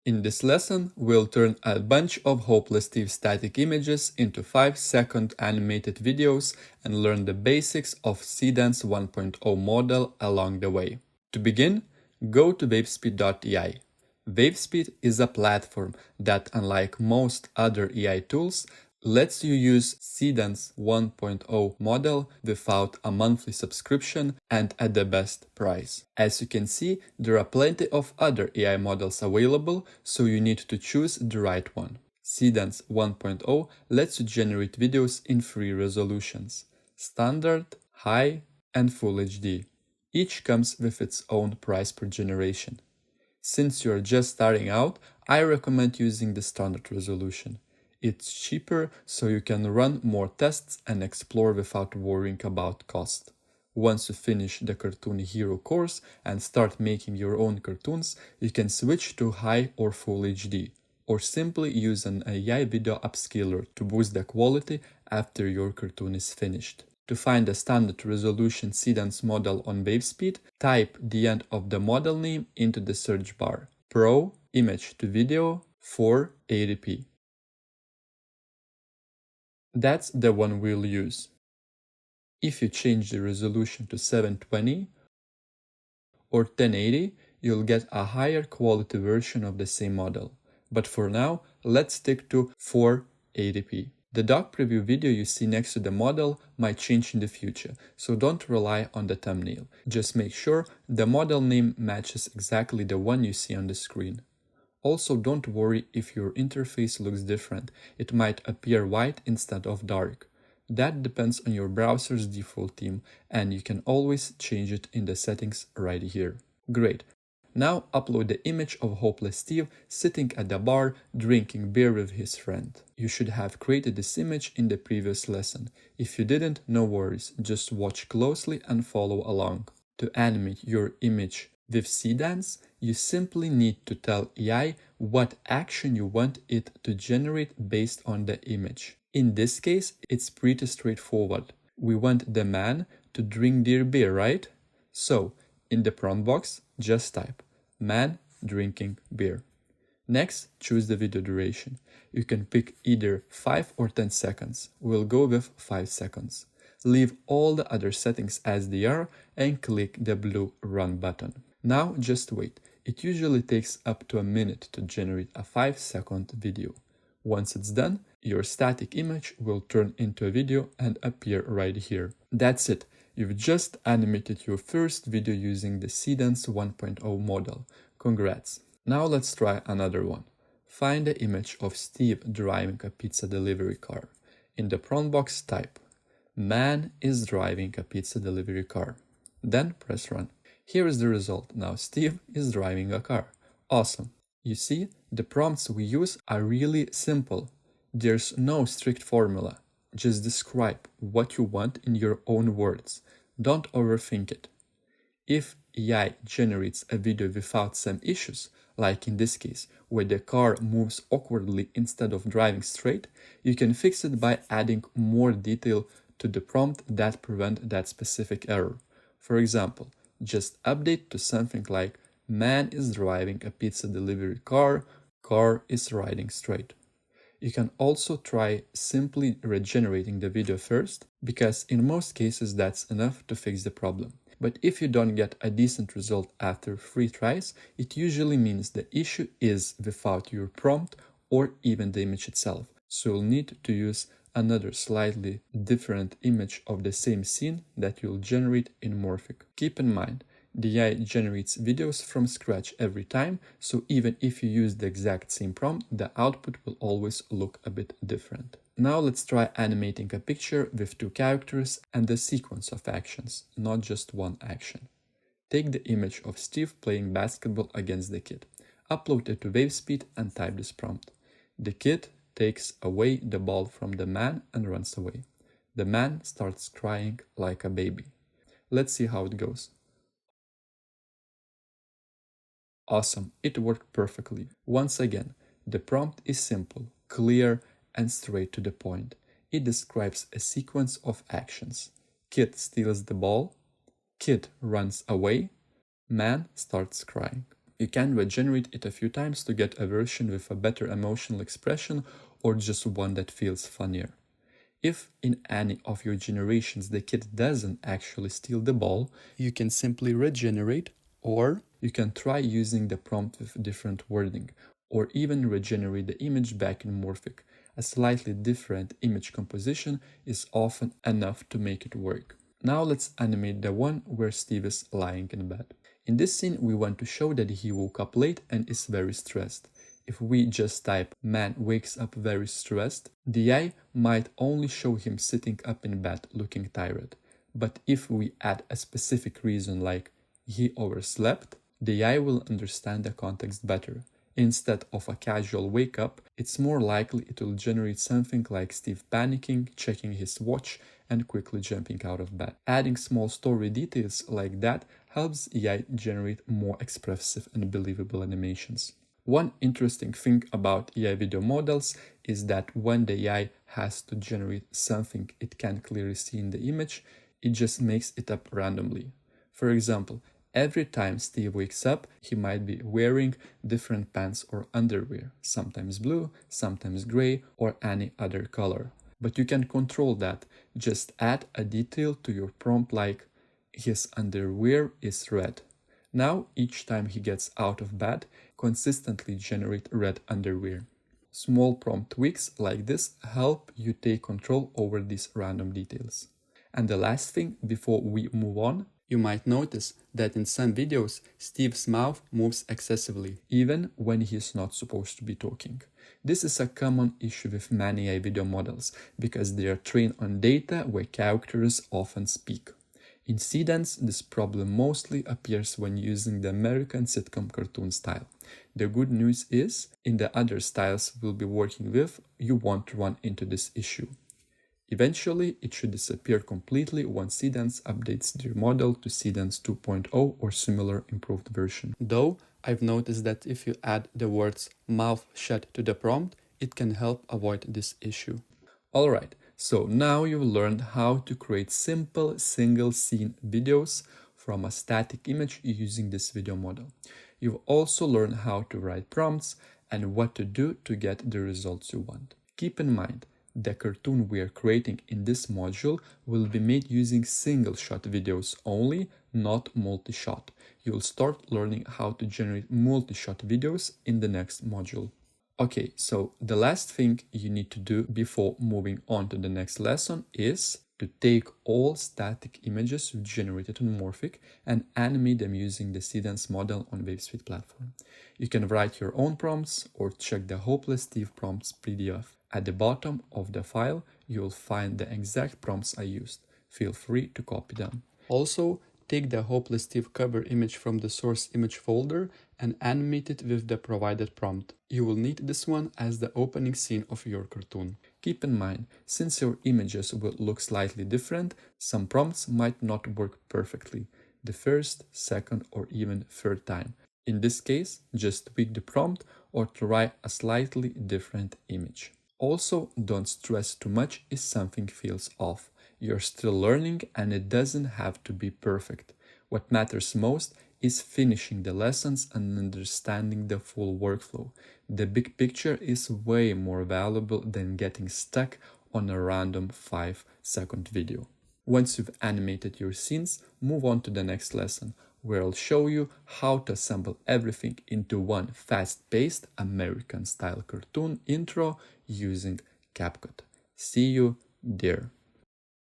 In this lesson, we'll turn a bunch of Hopeless Steve static images into 5-second animated videos and learn the basics of Seedance 1.0 model along the way. To begin, go to wavespeed.ai. Wavespeed is a platform that, unlike most other AI tools, lets you use Seedance 1.0 model without a monthly subscription and at the best price. As you can see, there are plenty of other AI models available, so you need to choose the right one. Seedance 1.0 lets you generate videos in 3 resolutions: standard, high, and full HD. Each comes with its own price per generation. Since you're just starting out, I recommend using the standard resolution. It's cheaper, so you can run more tests and explore without worrying about cost. Once you finish the Cartoon Hero course and start making your own cartoons, you can switch to high or full HD, or simply use an AI video upscaler to boost the quality after your cartoon is finished. To find the standard resolution Seedance model on Wavespeed, type the end of the model name into the search bar: Pro Image to Video 480p. That's the one we'll use. If you change the resolution to 720 or 1080, you'll get a higher quality version of the same model. But for now, let's stick to 480p. The doc preview video you see next to the model might change in the future, so don't rely on the thumbnail. Just make sure the model name matches exactly the one you see on the screen. Also, don't worry if your interface looks different. It might appear white instead of dark. That depends on your browser's default theme, and you can always change it in the settings right here. Great. Now upload the image of Hopeless Steve sitting at the bar drinking beer with his friend. You should have created this image in the previous lesson. If you didn't, no worries, just watch closely and follow along. To animate your image with Seedance, you simply need to tell AI what action you want it to generate based on the image. In this case, it's pretty straightforward. We want the man to drink their beer, right? So, in the prompt box, just type "man drinking beer." Next, choose the video duration. You can pick either 5 or 10 seconds. We'll go with 5 seconds. Leave all the other settings as they are and click the blue Run button. Now just wait. It usually takes up to a minute to generate a 5-second video. Once it's done, your static image will turn into a video and appear right here. That's it. You've just animated your first video using the Seedance 1.0 model. Congrats. Now let's try another one. Find the image of Steve driving a pizza delivery car. In the prompt box, type "man is driving a pizza delivery car." Then press run. Here is the result. Now Steve is driving a car. Awesome. You see, the prompts we use are really simple. There's no strict formula. Just describe what you want in your own words. Don't overthink it. If AI generates a video without some issues, like in this case, where the car moves awkwardly instead of driving straight, you can fix it by adding more detail to the prompt that prevent that specific error. For example, just update to something like "man is driving a pizza delivery car, car is riding straight." You can also try simply regenerating the video first, because in most cases that's enough to fix the problem. But if you don't get a decent result after 3 tries, it usually means the issue is without your prompt or even the image itself. So you'll need to use another slightly different image of the same scene that you'll generate in Morphic. Keep in mind, the AI generates videos from scratch every time, so even if you use the exact same prompt, the output will always look a bit different. Now let's try animating a picture with 2 characters and a sequence of actions, not just one action. Take the image of Steve playing basketball against the kid. Upload it to Wavespeed and type this prompt. The kid takes away the ball from the man and runs away. The man starts crying like a baby. Let's see how it goes. Awesome, it worked perfectly. Once again, the prompt is simple, clear, and straight to the point. It describes a sequence of actions. Kid steals the ball, kid runs away, man starts crying. You can regenerate it a few times to get a version with a better emotional expression or just one that feels funnier. If in any of your generations the kid doesn't actually steal the ball, you can simply regenerate, or you can try using the prompt with different wording, or even regenerate the image back in Morphic. A slightly different image composition is often enough to make it work. Now let's animate the one where Steve is lying in bed. In this scene, we want to show that he woke up late and is very stressed. If we just type "man wakes up very stressed," the AI might only show him sitting up in bed looking tired. But if we add a specific reason like "he overslept," the AI will understand the context better. Instead of a casual wake up, it's more likely it will generate something like Steve panicking, checking his watch, and quickly jumping out of bed. Adding small story details like that helps AI generate more expressive and believable animations. One interesting thing about AI video models is that when the AI has to generate something it can clearly see in the image, it just makes it up randomly. For example, every time Steve wakes up, he might be wearing different pants or underwear, sometimes blue, sometimes gray, or any other color. But you can control that. Just add a detail to your prompt like, his underwear is red. Now, each time he gets out of bed, consistently generate red underwear. Small prompt tweaks like this help you take control over these random details. And the last thing before we move on, you might notice that in some videos, Steve's mouth moves excessively, even when he's not supposed to be talking. This is a common issue with many AI video models, because they are trained on data where characters often speak. In Seedance, this problem mostly appears when using the American sitcom cartoon style. The good news is, in the other styles we'll be working with, you won't run into this issue. Eventually, it should disappear completely once Seedance updates their model to Seedance 2.0 or similar improved version. Though, I've noticed that if you add the words "mouth shut" to the prompt, it can help avoid this issue. Alright, so now you've learned how to create simple single scene videos from a static image using this video model. You've also learned how to write prompts and what to do to get the results you want. Keep in mind, the cartoon we are creating in this module will be made using single-shot videos only, not multi-shot. You'll start learning how to generate multi-shot videos in the next module. Okay, so the last thing you need to do before moving on to the next lesson is to take all static images you've generated on Morphic and animate them using the Seedance model on WaveSpeed platform. You can write your own prompts or check the Hopeless Steve prompts PDF. At the bottom of the file, you'll find the exact prompts I used. Feel free to copy them. Also, take the Hopeless Steve cover image from the source image folder and animate it with the provided prompt. You will need this one as the opening scene of your cartoon. Keep in mind, since your images will look slightly different, some prompts might not work perfectly the first, second, or even third time. In this case, just tweak the prompt or try a slightly different image. Also, don't stress too much if something feels off. You're still learning and it doesn't have to be perfect. What matters most is finishing the lessons and understanding the full workflow. The big picture is way more valuable than getting stuck on a random 5-second video. Once you've animated your scenes, move on to the next lesson, where I'll show you how to assemble everything into one fast-paced American-style cartoon intro using CapCut. See you there.